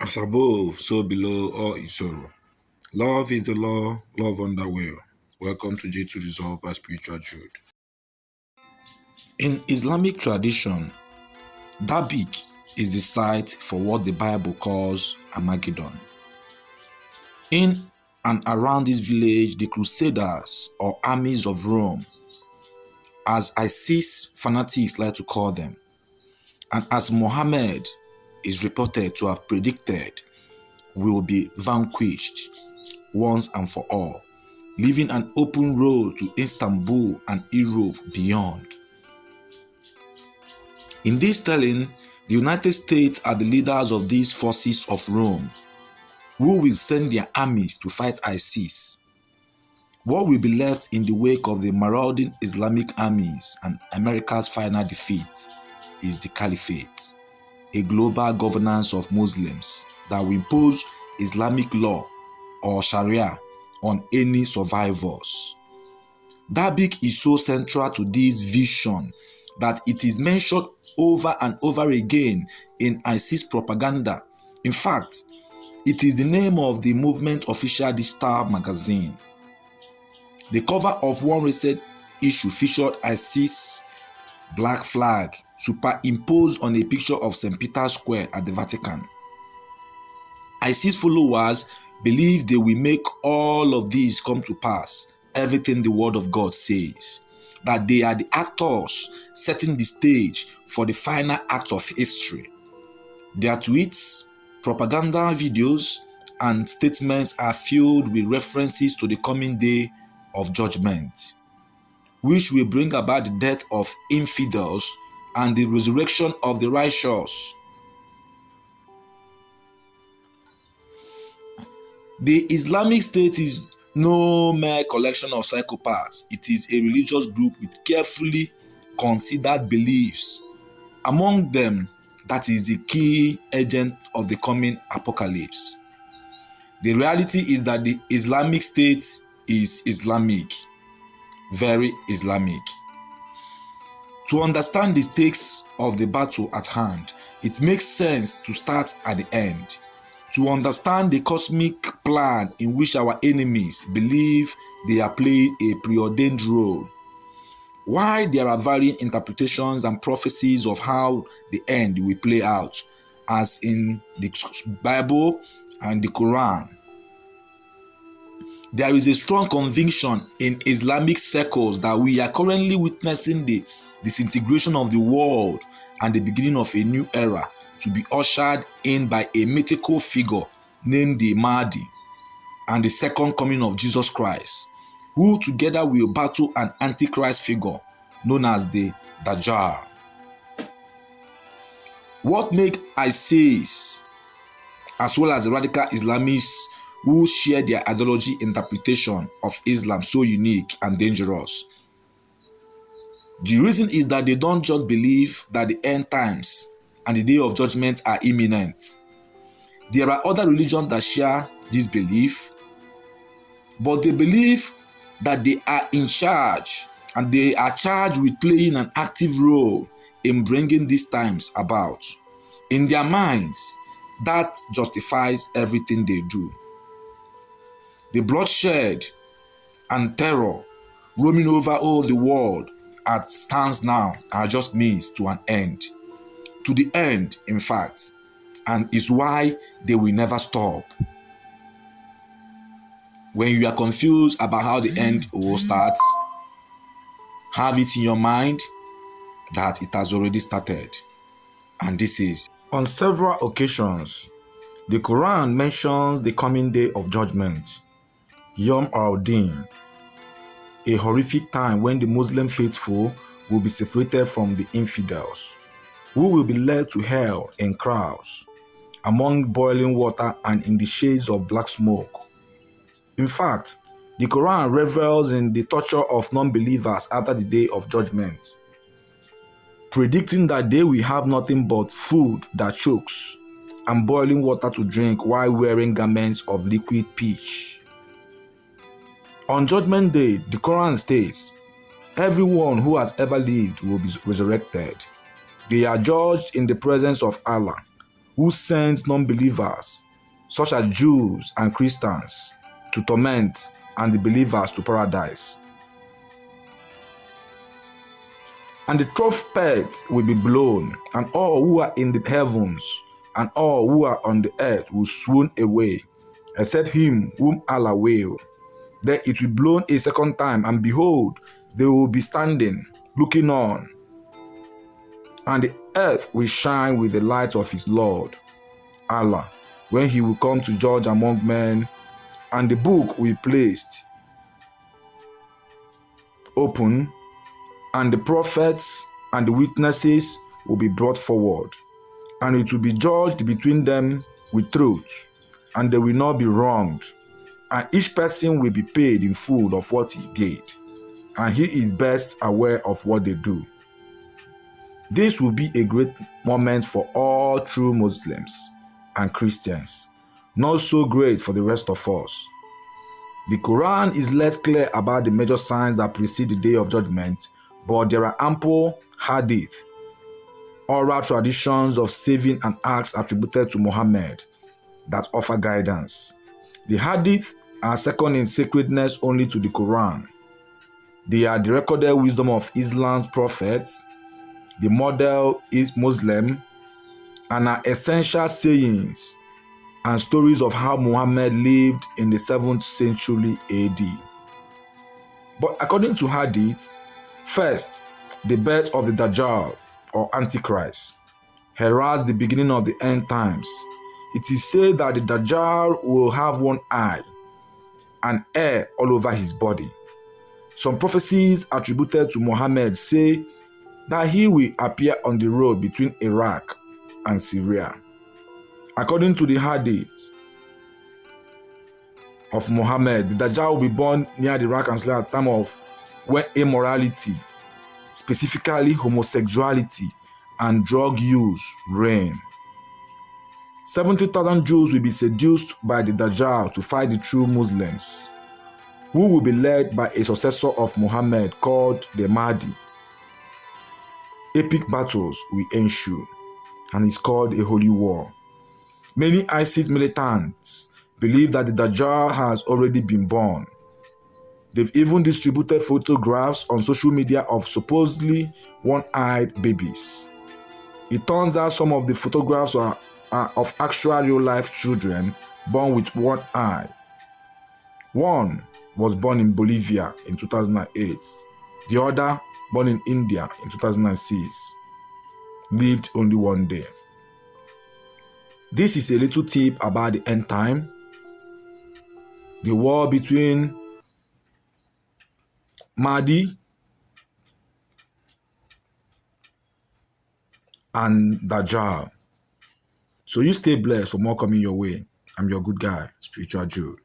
As above, so below, all is sorrow. Love is the law, love underwear. Welcome to J to Resolve by Spiritual Jude. In Islamic tradition, Dabiq is the site for what the Bible calls Armageddon. In and around this village, the Crusaders or armies of Rome, as ISIS fanatics like to call them, and as Muhammad is reported to have predicted, will be vanquished once and for all, leaving an open road to Istanbul and Europe beyond. In this telling, the United States are the leaders of these forces of Rome, who will send their armies to fight ISIS. What will be left in the wake of the marauding Islamic armies and America's final defeat is the Caliphate, a global governance of Muslims that will impose Islamic law or Sharia on any survivors. Dabiq is so central to this vision that it is mentioned over and over again in ISIS propaganda. In fact, it is the name of the movement official digital magazine. The cover of one recent issue featured ISIS black flag superimposed on a picture of St. Peter's Square at the Vatican. ISIS followers believe they will make all of these come to pass, everything the word of God says, that they are the actors setting the stage for the final act of history. Their tweets, propaganda videos, and statements are filled with references to the coming day of judgment, which will bring about the death of infidels and the resurrection of the righteous. The Islamic State is no mere collection of psychopaths. It is a religious group with carefully considered beliefs. Among them, that is the key agent of the coming apocalypse. The reality is that the Islamic State is Islamic, very Islamic. To understand the stakes of the battle at hand, it makes sense to start at the end. To understand the cosmic plan in which our enemies believe they are playing a preordained role. Why there are varying interpretations and prophecies of how the end will play out, as in the Bible and the Quran. There is a strong conviction in Islamic circles that we are currently witnessing the disintegration of the world and the beginning of a new era to be ushered in by a mythical figure named the Mahdi and the second coming of Jesus Christ, who together will battle an antichrist figure known as the Dajjal. What makes ISIS, as well as the radical Islamists who share their ideology interpretation of Islam, so unique and dangerous? The reason is that they don't just believe that the end times and the day of judgment are imminent. There are other religions that share this belief, but they believe that they are in charge and they are charged with playing an active role in bringing these times about. In their minds, that justifies everything they do. The bloodshed and terror roaming over all the world as stands now are just means to an end. To the end, in fact, and is why they will never stop. When you are confused about how the end will start, have it in your mind that it has already started. And this is. On several occasions, the Quran mentions the coming day of judgment, Yom al-Din, a horrific time when the Muslim faithful will be separated from the infidels, who will be led to hell in crowds, among boiling water and in the shades of black smoke. In fact, the Quran revels in the torture of non-believers after the day of judgment, predicting that they will have nothing but food that chokes and boiling water to drink while wearing garments of liquid pitch. On Judgment Day, the Quran states, everyone who has ever lived will be resurrected. They are judged in the presence of Allah, who sends non-believers, such as Jews and Christians, to torment and the believers to paradise. And the trumpet will be blown, and all who are in the heavens and all who are on the earth will swoon away, except him whom Allah will. Then it will be blown a second time, and behold, they will be standing, looking on, and the earth will shine with the light of his Lord, Allah, when he will come to judge among men, and the book will be placed open, and the prophets and the witnesses will be brought forward, and it will be judged between them with truth, and they will not be wronged, and each person will be paid in full of what he did, and he is best aware of what they do. This will be a great moment for all true Muslims and Christians, not so great for the rest of us. The Quran is less clear about the major signs that precede the Day of Judgment, but there are ample hadith, oral traditions of saving and acts attributed to Muhammad that offer guidance. The hadith are second in sacredness only to the Quran. They are the recorded wisdom of Islam's prophets, the model is Muslim, and are essential sayings and stories of how Muhammad lived in the 7th century AD. But according to hadith, first, the birth of the Dajjal or Antichrist heralds the beginning of the end times. It is said that the Dajjal will have one eye and hair all over his body. Some prophecies attributed to Muhammad say that he will appear on the road between Iraq and Syria. According to the hadith of Muhammad, the Dajjal will be born near the Iraq and Syria at the time of when immorality, specifically homosexuality and drug use, reign. 70,000 Jews will be seduced by the Dajjal to fight the true Muslims, who will be led by a successor of Muhammad called the Mahdi. Epic battles will ensue, and it's called a holy war. Many ISIS militants believe that the Dajjal has already been born. They've even distributed photographs on social media of supposedly one-eyed babies. It turns out some of the photographs are of actual real-life children born with one eye. One was born in Bolivia in 2008. The other, born in India in 2006, lived only one day. This is a little tip about the end time, the war between Mahdi and Dajjal. So you stay blessed for more coming your way. I'm your good guy, Spiritual Jude.